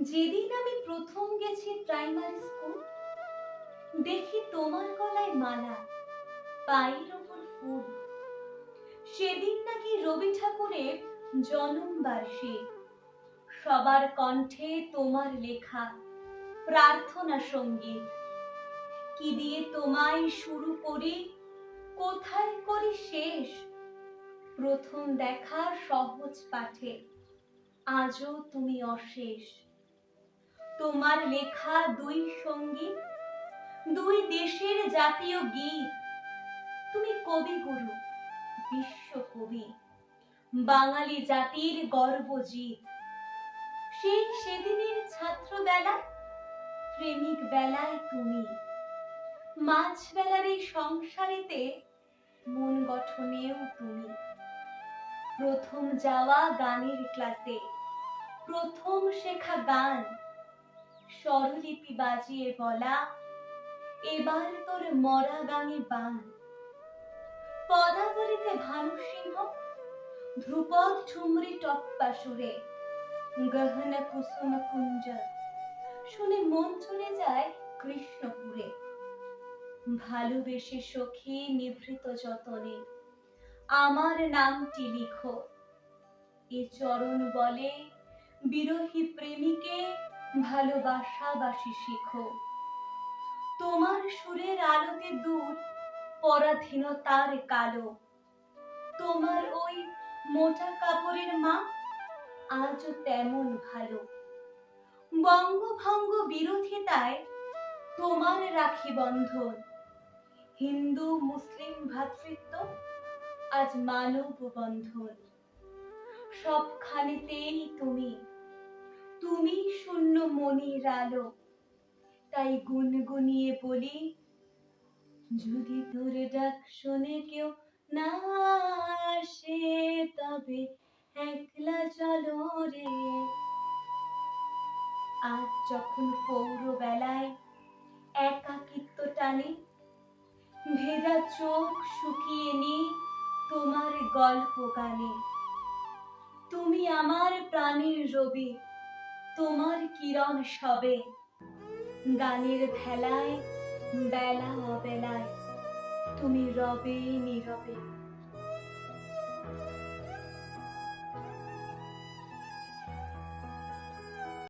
যেদিন আমি প্রথম গেছি প্রাইমারি স্কুল, দেখি তোমার গলায় মালা, পায়ের ওপর ফুল। সেদিন নাকি রবি ঠাকুরের জন্ম বার্ষিক। সবার কণ্ঠে তোমার লেখা প্রার্থনা সঙ্গীত। কি দিয়ে তোমায় শুরু করি, কোথায় করি শেষ? প্রথম দেখা সহজ পাঠে, আজও তুমি অশেষ। তোমার লেখা দুই সঙ্গীত, দুই দেশের জাতীয় গীত। তুমি কবিগুরু, বিশ্বকবি, বাঙালি জাতির গর্বজিৎ। সেই সেদিনের ছাত্রবেলায়, প্রেমিক বেলায় তুমি, মাঝবেলার এই সংসারেতে মন গঠনেও তুমি। প্রথম যাওয়া গানের ক্লাসে, প্রথম শেখা গান, স্বরলিপি বাজিয়ে বলা, এবার তোর মরা গাঙে বান। পদাবলিতে ভানু সিংহ, ধ্রুপদ ঠুমরি টপ্পা সুরে, গহনা কুসুম কুঞ্জ, শুনে মন চলে যায় কৃষ্ণপুরে। ভালোবেসে সখী নিভৃত যতনে আমার নামটি লিখো। এ চরণ বলে বিরহী প্রেমিকে ভালোবাসাবাসি শিখো। তোমার সুরের আলোতে দূর পরাধীনতার কালো। তোমার ওই মোটা কাপড়ের মা আজও তেমন ভালো। বঙ্গভঙ্গ বিরোধিতায় তোমার রাখি বন্ধন। হিন্দু মুসলিম ভ্রাতৃত্ব আজ মানব বন্ধন। সবখানেতেই তুমি, তুমি শূন্য মনির আলো। তাই গুনগুনিয়ে বলি, যদি তোর ডাক শোনে কেউ না আসে, তবে একলা চলো রে। আজ যখন পৌর বেলায় একাকিত্ব টানে, ভেজা চোখ শুকিয়ে নি তোমার গল্প গানে। তুমি আমার প্রাণের রবি, তোমার কিরণ সবে। গানের ভেলায় বেলা অবেলায় তুমি রবে নীরবে।